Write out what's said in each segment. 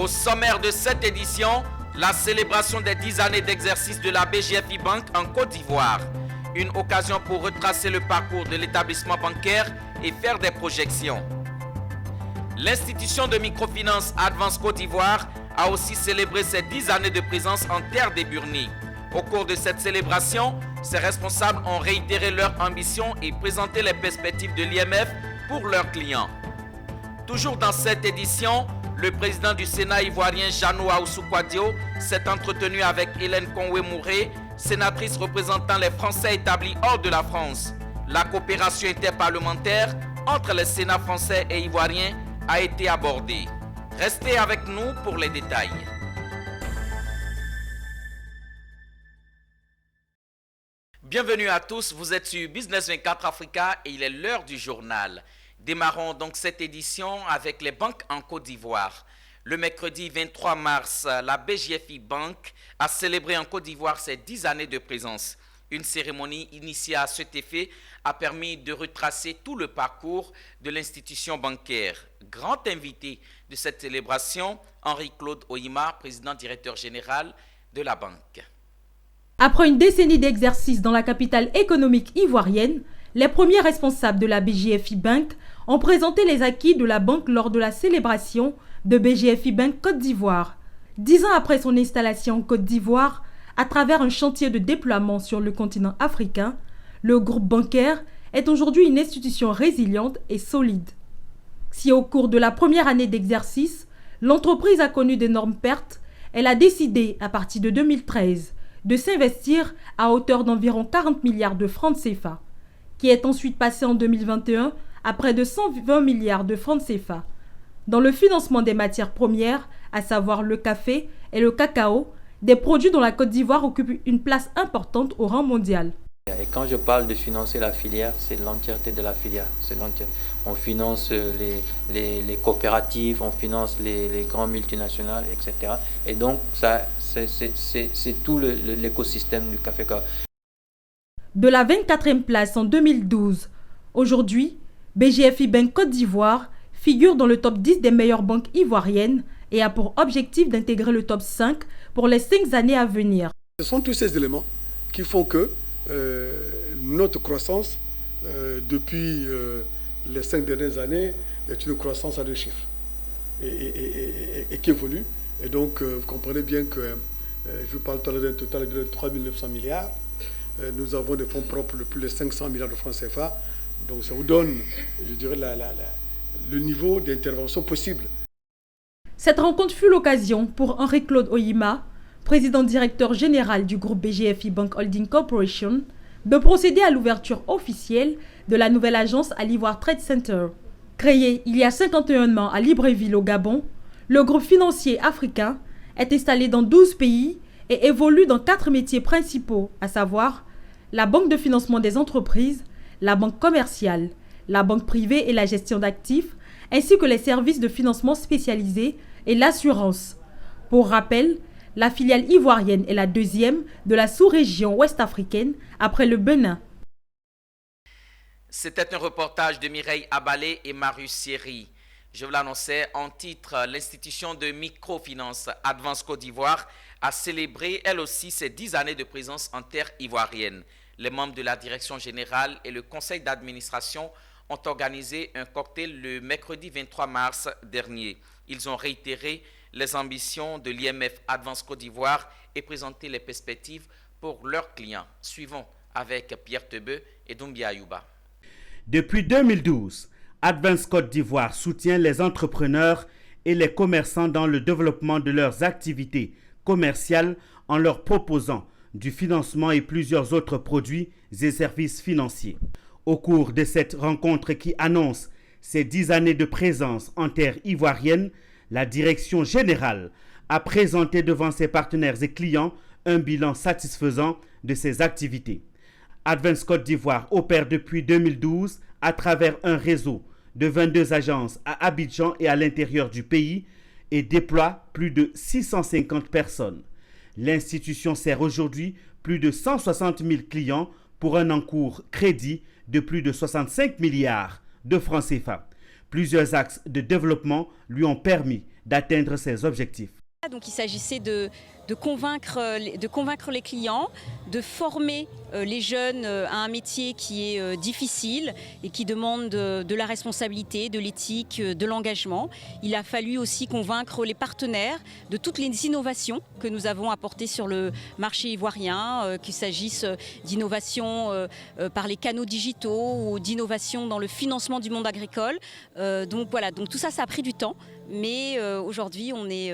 Au sommaire de cette édition, la célébration des 10 années d'exercice de la BGFI Bank en Côte d'Ivoire. Une occasion pour retracer le parcours de l'établissement bancaire et faire des projections. L'institution de microfinance Advance Côte d'Ivoire a aussi célébré ses 10 années de présence en terre des Burnies. Au cours de cette célébration, ses responsables ont réitéré leur ambition et présenté les perspectives de l'IMF pour leurs clients. Toujours dans cette édition, le président du Sénat ivoirien Jeannot Ahoussou-Kouadio s'est entretenu avec Hélène Conway-Mouré, sénatrice représentant les Français établis hors de la France. La coopération interparlementaire entre les Sénats français et ivoiriens a été abordée. Restez avec nous pour les détails. Bienvenue à tous, vous êtes sur Business 24 Africa et il est l'heure du journal. Démarrons donc cette édition avec les banques en Côte d'Ivoire. Le mercredi 23 mars, la BGFI Bank a célébré en Côte d'Ivoire ses 10 années de présence. Une cérémonie initiée à cet effet a permis de retracer tout le parcours de l'institution bancaire. Grand invité de cette célébration, Henri-Claude Oyima, président directeur général de la banque. Après une décennie d'exercice dans la capitale économique ivoirienne, les premiers responsables de la BGFI Bank ont présenté les acquis de la banque lors de la célébration de BGFI Bank Côte d'Ivoire. 10 ans après son installation en Côte d'Ivoire, à travers un chantier de déploiement sur le continent africain, le groupe bancaire est aujourd'hui une institution résiliente et solide. Si au cours de la première année d'exercice, l'entreprise a connu d'énormes pertes, elle a décidé, à partir de 2013, de s'investir à hauteur d'environ 40 milliards de francs CFA, qui est ensuite passé en 2021 à près de 120 milliards de francs CFA, dans le financement des matières premières, à savoir le café et le cacao, des produits dont la Côte d'Ivoire occupe une place importante au rang mondial. Et quand je parle de financer la filière, c'est l'entièreté de la filière. On finance les coopératives, on finance les grands multinationales, etc. Et donc, ça, c'est tout l'écosystème du café. De la 24e place en 2012, aujourd'hui, BGFI Bank Côte d'Ivoire figure dans le top 10 des meilleures banques ivoiriennes et a pour objectif d'intégrer le top 5 pour les 5 années à venir. Ce sont tous ces éléments qui font que notre croissance, depuis les 5 dernières années, est une croissance à 2 chiffres et qui évolue. Et donc, vous comprenez bien que, je vous parle tout à l'heure d'un total de 3 900 milliards. Nous avons des fonds propres de plus de 500 milliards de francs CFA. Donc, ça vous donne, je dirais, le niveau d'intervention possible. Cette rencontre fut l'occasion pour Henri-Claude Oyima, président directeur général du groupe BGFI Bank Holding Corporation, de procéder à l'ouverture officielle de la nouvelle agence à l'Ivoire Trade Center. Créé il y a 51 ans à Libreville au Gabon, le groupe financier africain est installé dans 12 pays et évolue dans 4 métiers principaux, à savoir la banque de financement des entreprises, la banque commerciale, la banque privée et la gestion d'actifs, ainsi que les services de financement spécialisés et l'assurance. Pour rappel, la filiale ivoirienne est la deuxième de la sous-région ouest-africaine après le Bénin. C'était un reportage de Mireille Abalé et Marius Sierry. Je vous l'annonçais en titre, l'institution de microfinance Advance Côte d'Ivoire a célébré elle aussi ses 10 années de présence en terre ivoirienne. Les membres de la direction générale et le conseil d'administration ont organisé un cocktail le mercredi 23 mars dernier. Ils ont réitéré les ambitions de l'IMF Advance Côte d'Ivoire et présenté les perspectives pour leurs clients. Suivons avec Pierre Tebeu et Doumbia Ayouba. Depuis 2012, Advance Côte d'Ivoire soutient les entrepreneurs et les commerçants dans le développement de leurs activités commerciales en leur proposant du financement et plusieurs autres produits et services financiers. Au cours de cette rencontre qui annonce ses 10 années de présence en terre ivoirienne, la direction générale a présenté devant ses partenaires et clients un bilan satisfaisant de ses activités. Advance Côte d'Ivoire opère depuis 2012 à travers un réseau de 22 agences à Abidjan et à l'intérieur du pays et déploie plus de 650 personnes. L'institution sert aujourd'hui plus de 160 000 clients pour un encours crédit de plus de 65 milliards de francs CFA. Plusieurs axes de développement lui ont permis d'atteindre ses objectifs. Donc il s'agissait de convaincre les clients, de former les jeunes à un métier qui est difficile et qui demande de la responsabilité, de l'éthique, de l'engagement. Il a fallu aussi convaincre les partenaires de toutes les innovations que nous avons apportées sur le marché ivoirien, qu'il s'agisse d'innovation par les canaux digitaux ou d'innovation dans le financement du monde agricole. Donc voilà, donc tout ça, ça a pris du temps. Mais aujourd'hui, on est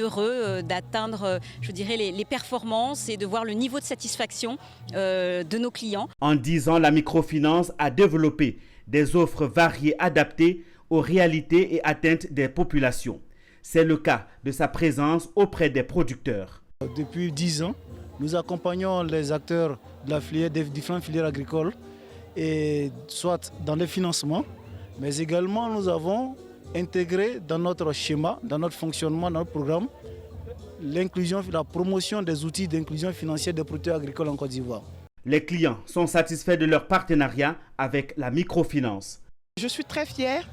heureux d'atteindre, je dirais, les performances et de voir le niveau de satisfaction de nos clients. En 10 ans, la microfinance a développé des offres variées adaptées aux réalités et atteintes des populations. C'est le cas de sa présence auprès des producteurs. Depuis 10 ans, nous accompagnons les acteurs de la filière, des différentes filières agricoles, et soit dans les financements, mais également nous avons intégré dans notre schéma, dans notre fonctionnement, dans notre programme, l'inclusion, la promotion des outils d'inclusion financière des producteurs agricoles en Côte d'Ivoire. Les clients sont satisfaits de leur partenariat avec la microfinance. Je suis très fière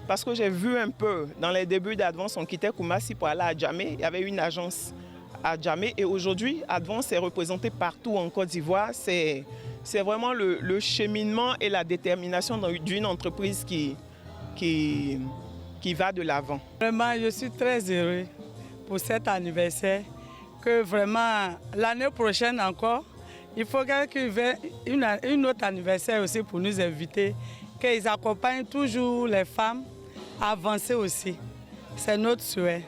parce que j'ai vu un peu dans les débuts d'Advance, on quittait Koumassi pour aller à Djamé. Il y avait une agence à Djamé et aujourd'hui, Advance est représenté partout en Côte d'Ivoire. C'est vraiment le cheminement et la détermination d'une entreprise qui va de l'avant. Vraiment, je suis très heureux pour cet anniversaire, que vraiment l'année prochaine encore, il faudrait qu'il y ait une autre anniversaire aussi pour nous inviter, qu'ils accompagnent toujours les femmes à avancer aussi. C'est notre souhait.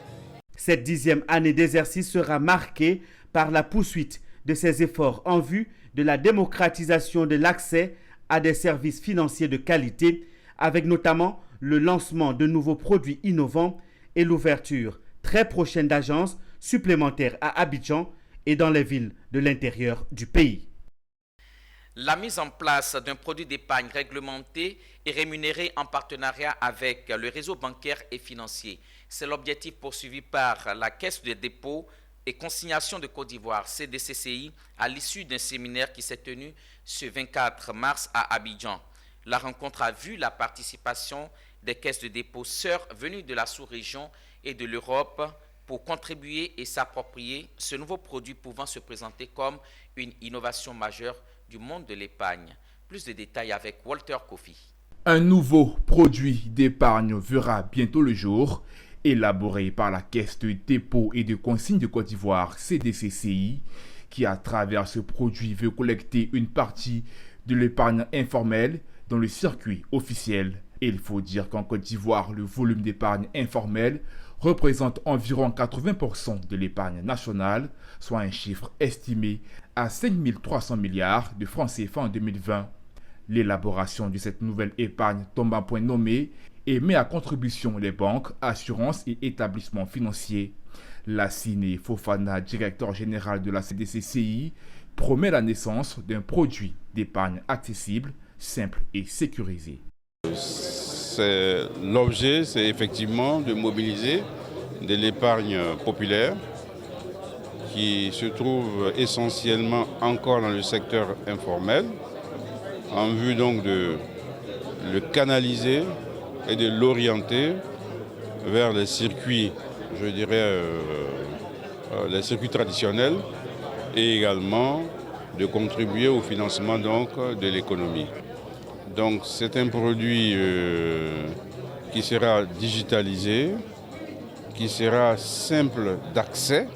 Cette 10e année d'exercice sera marquée par la poursuite de ces efforts en vue de la démocratisation de l'accès à des services financiers de qualité, avec notamment le lancement de nouveaux produits innovants et l'ouverture très prochaine d'agences supplémentaires à Abidjan et dans les villes de l'intérieur du pays. La mise en place d'un produit d'épargne réglementé et rémunéré en partenariat avec le réseau bancaire et financier. C'est l'objectif poursuivi par la Caisse de dépôt et consignation de Côte d'Ivoire, CDCCI, à l'issue d'un séminaire qui s'est tenu ce 24 mars à Abidjan. La rencontre a vu la participation des caisses de dépôt sœurs venues de la sous-région et de l'Europe pour contribuer et s'approprier ce nouveau produit pouvant se présenter comme une innovation majeure du monde de l'épargne. Plus de détails avec Walter Kofi. Un nouveau produit d'épargne verra bientôt le jour, élaboré par la Caisse de dépôt et de consigne de Côte d'Ivoire, CDCCI, qui à travers ce produit veut collecter une partie de l'épargne informelle dans le circuit officiel. Et il faut dire qu'en Côte d'Ivoire, le volume d'épargne informelle représente environ 80% de l'épargne nationale, soit un chiffre estimé à 5 300 milliards de francs CFA en 2020. L'élaboration de cette nouvelle épargne tombe à point nommé et met à contribution les banques, assurances et établissements financiers. Lassine Fofana, directeur général de la CDCCI, promet la naissance d'un produit d'épargne accessible, simple et sécurisé. L'objet, c'est effectivement de mobiliser de l'épargne populaire qui se trouve essentiellement encore dans le secteur informel, en vue donc de le canaliser et de l'orienter vers les circuits, je dirais, les circuits traditionnels, et également de contribuer au financement donc de l'économie. Donc c'est un produit qui sera digitalisé, qui sera simple d'accès.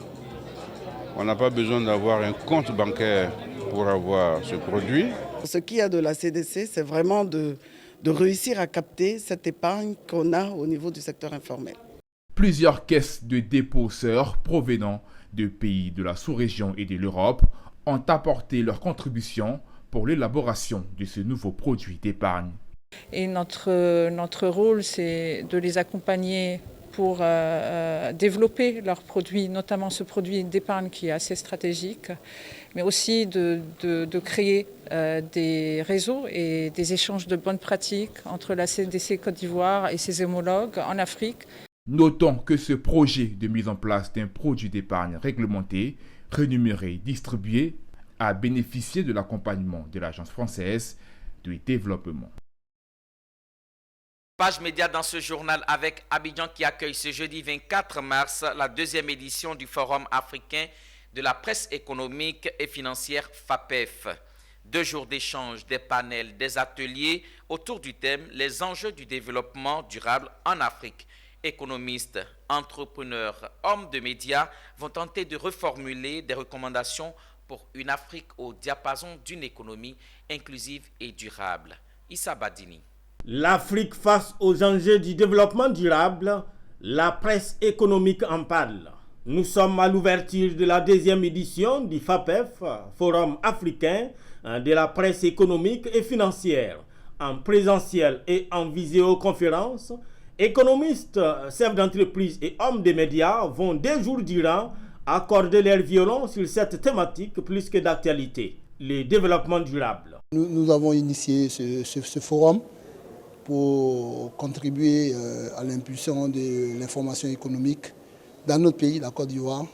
On n'a pas besoin d'avoir un compte bancaire pour avoir ce produit. Ce qu'il y a de la CDC, c'est vraiment de réussir à capter cette épargne qu'on a au niveau du secteur informel. Plusieurs caisses de dépôt sœurs provenant de pays de la sous-région et de l'Europe ont apporté leur contribution pour l'élaboration de ce nouveau produit d'épargne. Et notre rôle, c'est de les accompagner pour développer leurs produits, notamment ce produit d'épargne qui est assez stratégique, mais aussi de créer des réseaux et des échanges de bonnes pratiques entre la CDC Côte d'Ivoire et ses homologues en Afrique. Notons que ce projet de mise en place d'un produit d'épargne réglementé, rémunéré, distribué, a bénéficié de l'accompagnement de l'Agence française de développement. Page média dans ce journal avec Abidjan qui accueille ce jeudi 24 mars la deuxième édition du Forum africain de la presse économique et financière FAPEF. 2 jours d'échanges, des panels, des ateliers autour du thème « Les enjeux du développement durable en Afrique ». Économistes, entrepreneurs, hommes de médias vont tenter de reformuler des recommandations pour une Afrique au diapason d'une économie inclusive et durable. Issa Badini. L'Afrique face aux enjeux du développement durable, la presse économique en parle. Nous sommes à l'ouverture de la deuxième édition du FAPEF, Forum africain de la presse économique et financière, en présentiel et en visioconférence. Économistes, chefs d'entreprise et hommes des médias vont 2 jours durant accorder leur violon sur cette thématique plus que d'actualité, le développement durable. Nous avons initié ce forum pour contribuer à l'impulsion de l'information économique dans notre pays, la Côte d'Ivoire,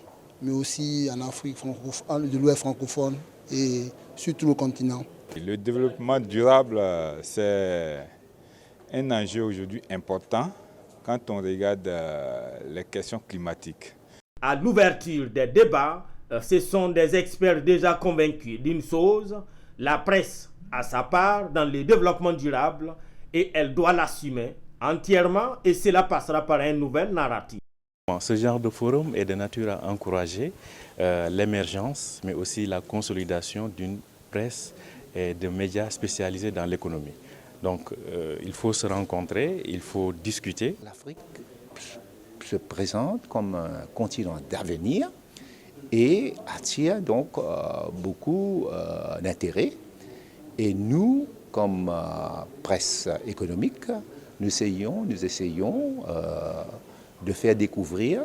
mais aussi en Afrique de l'Ouest francophone et sur tout le continent. Le développement durable, c'est un enjeu aujourd'hui important quand on regarde les questions climatiques. À l'ouverture des débats, ce sont des experts déjà convaincus d'une chose, la presse a sa part dans le développement durable et elle doit l'assumer entièrement et cela passera par un nouvel narratif. Ce genre de forum est de nature à encourager l'émergence mais aussi la consolidation d'une presse et de médias spécialisés dans l'économie. Donc il faut se rencontrer, il faut discuter. L'Afrique se présente comme un continent d'avenir et attire donc beaucoup d'intérêt. Et nous, comme presse économique, nous essayons de faire découvrir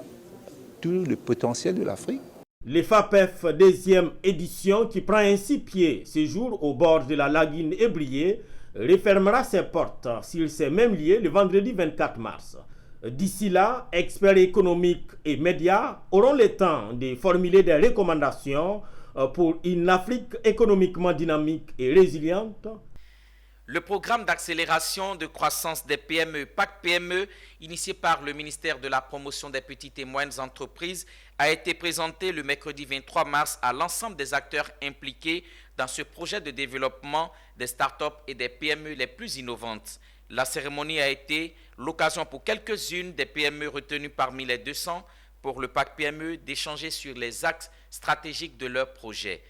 tout le potentiel de l'Afrique. Le FAPEF deuxième édition qui prend ainsi pied ce jour au bord de la lagune Ébrié refermera ses portes sur ces mêmes lieux le vendredi 24 mars. D'ici là, experts économiques et médias auront le temps de formuler des recommandations pour une Afrique économiquement dynamique et résiliente. Le programme d'accélération de croissance des PME, PAC PME, initié par le ministère de la Promotion des petites et moyennes entreprises, a été présenté le mercredi 23 mars à l'ensemble des acteurs impliqués dans ce projet de développement des startups et des PME les plus innovantes. La cérémonie a été l'occasion pour quelques-unes des PME retenues parmi les 200 pour le PAC PME d'échanger sur les axes stratégiques de leur projet.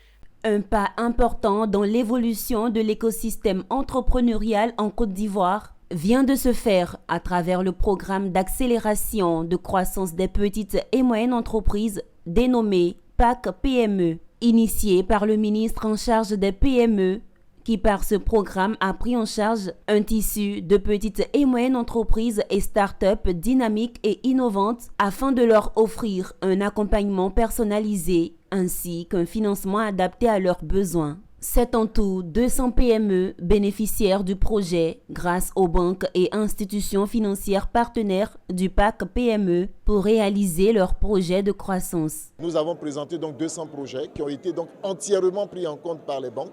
Un pas important dans l'évolution de l'écosystème entrepreneurial en Côte d'Ivoire vient de se faire à travers le programme d'accélération de croissance des petites et moyennes entreprises dénommé PAC PME, initié par le ministre en charge des PME, qui par ce programme a pris en charge un tissu de petites et moyennes entreprises et start-up dynamiques et innovantes afin de leur offrir un accompagnement personnalisé ainsi qu'un financement adapté à leurs besoins. C'est en tout 200 PME bénéficiaires du projet grâce aux banques et institutions financières partenaires du PAC PME pour réaliser leurs projets de croissance. Nous avons présenté donc 200 projets qui ont été donc entièrement pris en compte par les banques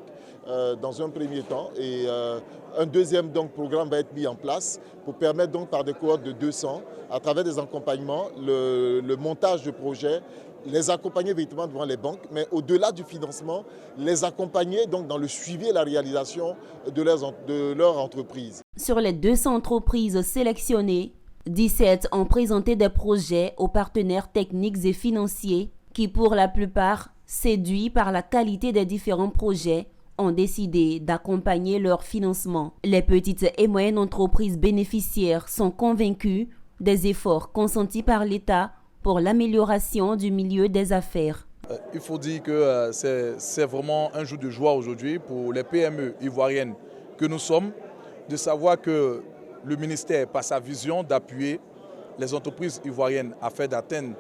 dans un premier temps et un deuxième donc programme va être mis en place pour permettre donc par des cohortes de 200 à travers des accompagnements, le montage de projets, les accompagner véritablement devant les banques, mais au-delà du financement, les accompagner donc dans le suivi et la réalisation de leur entreprise. Sur les 200 entreprises sélectionnées, 17 ont présenté des projets aux partenaires techniques et financiers qui, pour la plupart, séduits par la qualité des différents projets, ont décidé d'accompagner leur financement. Les petites et moyennes entreprises bénéficiaires sont convaincus des efforts consentis par l'État pour l'amélioration du milieu des affaires. Il faut dire que c'est vraiment un jour de joie aujourd'hui pour les PME ivoiriennes que nous sommes, de savoir que le ministère, par sa vision d'appuyer les entreprises ivoiriennes afin d'atteindre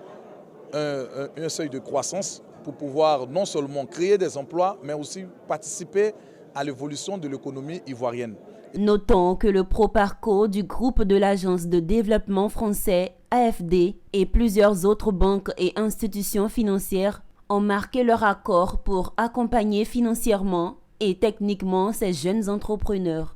un seuil de croissance pour pouvoir non seulement créer des emplois, mais aussi participer à l'évolution de l'économie ivoirienne. Notons que le Proparco du groupe de l'Agence de développement français AFD et plusieurs autres banques et institutions financières ont marqué leur accord pour accompagner financièrement et techniquement ces jeunes entrepreneurs.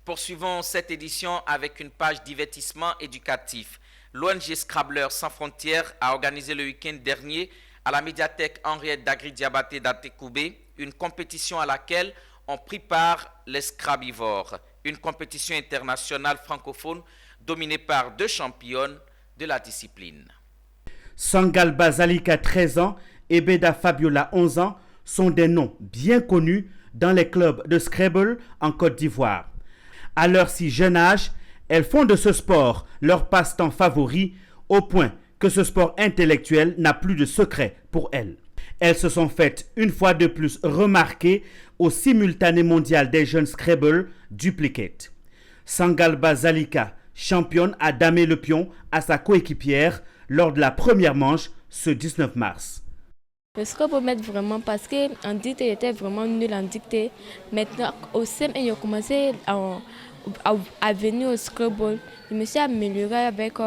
Poursuivons cette édition avec une page divertissement éducatif. L'ONG Scrabblers sans frontières a organisé le week-end dernier à la médiathèque Henriette Dagri-Diabaté d'Atekoubé une compétition à laquelle ont pris part les Scrabivores, une compétition internationale francophone dominée par 2 championnes de la discipline. Sangalba Zalika, 13 ans, et Beda Fabiola, 11 ans, sont des noms bien connus dans les clubs de Scrabble en Côte d'Ivoire. À leur si jeune âge, elles font de ce sport leur passe-temps favori, au point que ce sport intellectuel n'a plus de secret pour elles. Elles se sont faites une fois de plus remarquer au simultané mondial des jeunes Scrabble Duplicate. Sangalba Zalika, championne, a damé le pion à sa coéquipière lors de la première manche ce 19 mars. Le Scrabble m'aide vraiment parce qu'en dictée, j'étais vraiment nulle en dictée. Maintenant, au CM1, j'ai commencé à venir au Scrabble. Je me suis améliorée avec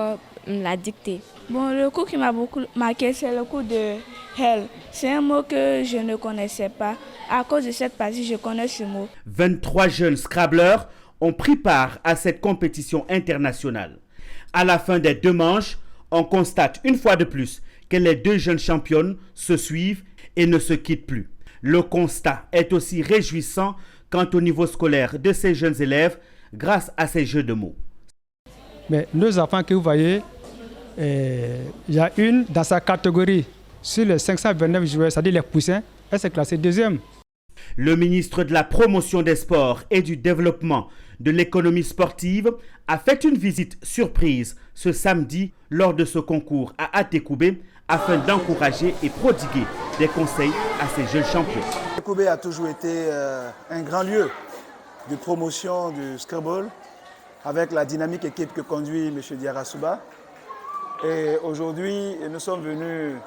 la dictée. Bon, le cours qui m'a beaucoup marqué, c'est le cours de hell. C'est un mot que je ne connaissais pas. À cause de cette partie, je connais ce mot. 23 jeunes Scrabblers ont pris part à cette compétition internationale. À la fin des 2 manches, on constate une fois de plus que les 2 jeunes championnes se suivent et ne se quittent plus. Le constat est aussi réjouissant quant au niveau scolaire de ces jeunes élèves grâce à ces jeux de mots. Mais nos enfants que vous voyez, il y a une dans sa catégorie, sur les 529 joueurs, c'est-à-dire les poussins, elle s'est classée 2e. Le ministre de la Promotion des Sports et du Développement de l'économie sportive a fait une visite surprise ce samedi lors de ce concours à Atekoubé afin d'encourager et prodiguer des conseils à ces jeunes champions. Atekoubé a toujours été un grand lieu de promotion du Scrabble avec la dynamique équipe que conduit M. Diarra-Souba. Et aujourd'hui, nous sommes venus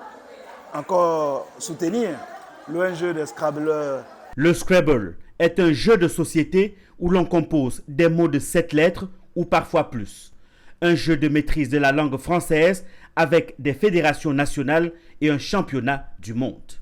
encore soutenir l'ONG des Scrabblers. Le Scrabble est un jeu de société où l'on compose des mots de 7 lettres ou parfois plus. Un jeu de maîtrise de la langue française avec des fédérations nationales et un championnat du monde.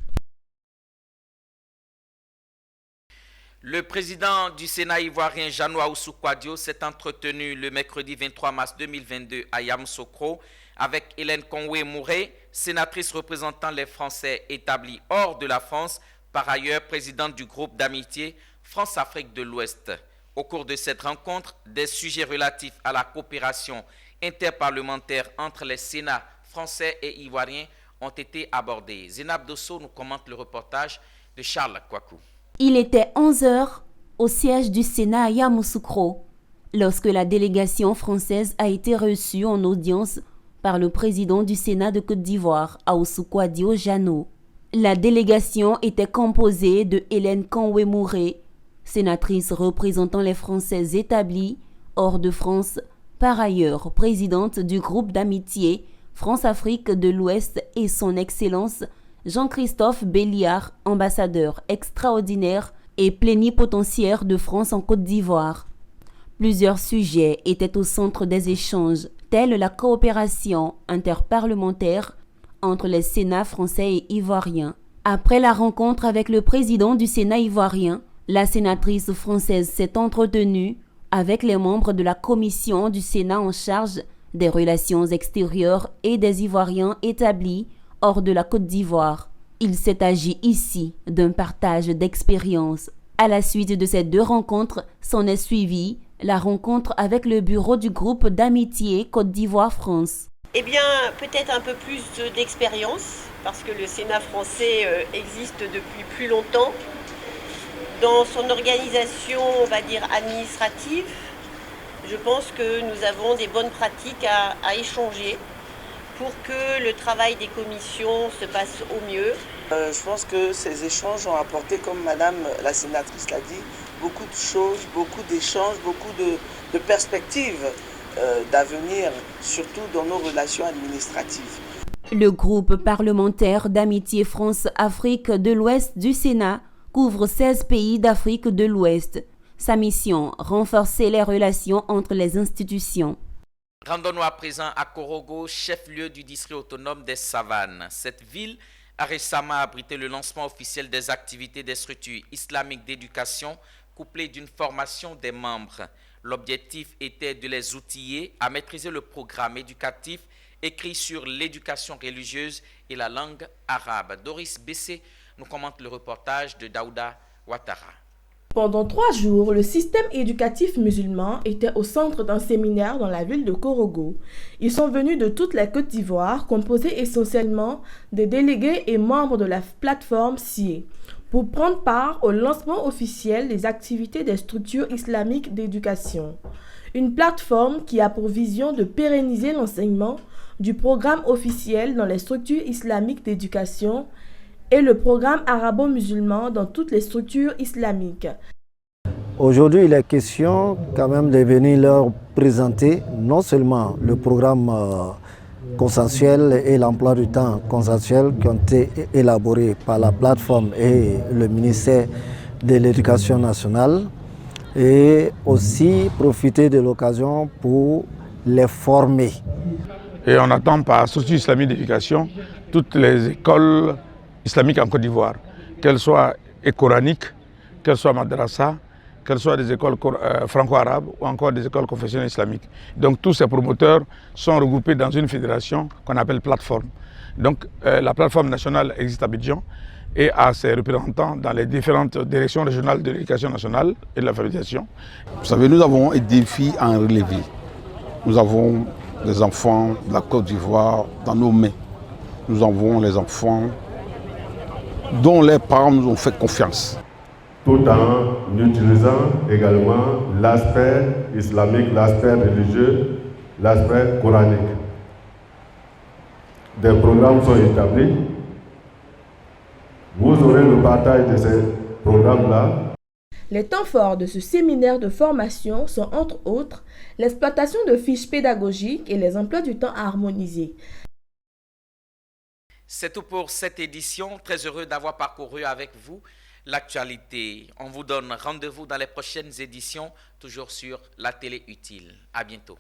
Le président du Sénat ivoirien Jeannot Ahoussou-Kouadio s'est entretenu le mercredi 23 mars 2022 à Yamoussoukro avec Hélène Conway-Mouret, sénatrice représentant les Français établis hors de la France, par ailleurs présidente du groupe d'amitié France-Afrique de l'Ouest. Au cours de cette rencontre, des sujets relatifs à la coopération interparlementaire entre les Sénats français et ivoiriens ont été abordés. Zénab Dosso nous commente le reportage de Charles Kouakou. Il était 11h au siège du Sénat à Yamoussoukro lorsque la délégation française a été reçue en audience par le président du Sénat de Côte d'Ivoire, Ahoussou-Kouadio Jeannot. La délégation était composée de Hélène Conway-Mouret, sénatrice représentant les Français établis hors de France, par ailleurs présidente du groupe d'amitié France-Afrique de l'Ouest et son Excellence Jean-Christophe Béliard, ambassadeur extraordinaire et plénipotentiaire de France en Côte d'Ivoire. Plusieurs sujets étaient au centre des échanges, tels la coopération interparlementaire entre les Sénats français et ivoiriens. Après la rencontre avec le président du Sénat ivoirien, la sénatrice française s'est entretenue avec les membres de la commission du Sénat en charge des relations extérieures et des Ivoiriens établis hors de la Côte d'Ivoire. Il s'est agi ici d'un partage d'expériences. À la suite de ces 2 rencontres, s'en est suivie la rencontre avec le bureau du groupe d'amitié Côte d'Ivoire-France. Eh bien, peut-être un peu plus d'expérience, parce que le Sénat français existe depuis plus longtemps. Dans son organisation, on va dire, administrative, je pense que nous avons des bonnes pratiques à échanger pour que le travail des commissions se passe au mieux. Je pense que ces échanges ont apporté, comme Madame la sénatrice l'a dit, beaucoup de choses, beaucoup d'échanges, beaucoup de perspectives d'avenir, surtout dans nos relations administratives. Le groupe parlementaire d'amitié France-Afrique de l'Ouest du Sénat couvre 16 pays d'Afrique de l'Ouest. Sa mission, renforcer les relations entre les institutions. Rendons-nous à présent à Korogo, chef-lieu du district autonome des Savanes. Cette ville a récemment abrité le lancement officiel des activités des structures islamiques d'éducation couplées d'une formation des membres. L'objectif était de les outiller à maîtriser le programme éducatif écrit sur l'éducation religieuse et la langue arabe. Doris Bessé nous commente le reportage de Daouda Ouattara. Pendant 3 jours, le système éducatif musulman était au centre d'un séminaire dans la ville de Korogo. Ils sont venus de toute la Côte d'Ivoire, composés essentiellement des délégués et membres de la plateforme CIE, pour prendre part au lancement officiel des activités des structures islamiques d'éducation. Une plateforme qui a pour vision de pérenniser l'enseignement du programme officiel dans les structures islamiques d'éducation et le programme arabo-musulman dans toutes les structures islamiques. Aujourd'hui, il est question quand même de venir leur présenter non seulement le programme consensuel et l'emploi du temps consensuel qui ont été élaborés par la plateforme et le ministère de l'Éducation nationale, et aussi profiter de l'occasion pour les former. Et on attend par structure islamique d'éducation toutes les écoles islamiques en Côte d'Ivoire, qu'elles soient coraniques, qu'elles soient madrasa, qu'elles soient des écoles franco-arabes ou encore des écoles confessionnelles islamiques. Donc tous ces promoteurs sont regroupés dans une fédération qu'on appelle plateforme. Donc la plateforme nationale existe à Abidjan et a ses représentants dans les différentes directions régionales de l'éducation nationale et de l'alphabétisation. Vous savez, nous avons des défis à en relever. Nous avons des enfants de la Côte d'Ivoire dans nos mains. Nous avons les enfants dont les parents nous ont fait confiance. Tout en utilisant également l'aspect islamique, l'aspect religieux, l'aspect coranique. Des programmes sont établis. Vous aurez le partage de ces programmes-là. Les temps forts de ce séminaire de formation sont entre autres l'exploitation de fiches pédagogiques et les emplois du temps harmonisés. C'est tout pour cette édition. Très heureux d'avoir parcouru avec vous l'actualité. On vous donne rendez-vous dans les prochaines éditions, toujours sur la télé utile. À bientôt.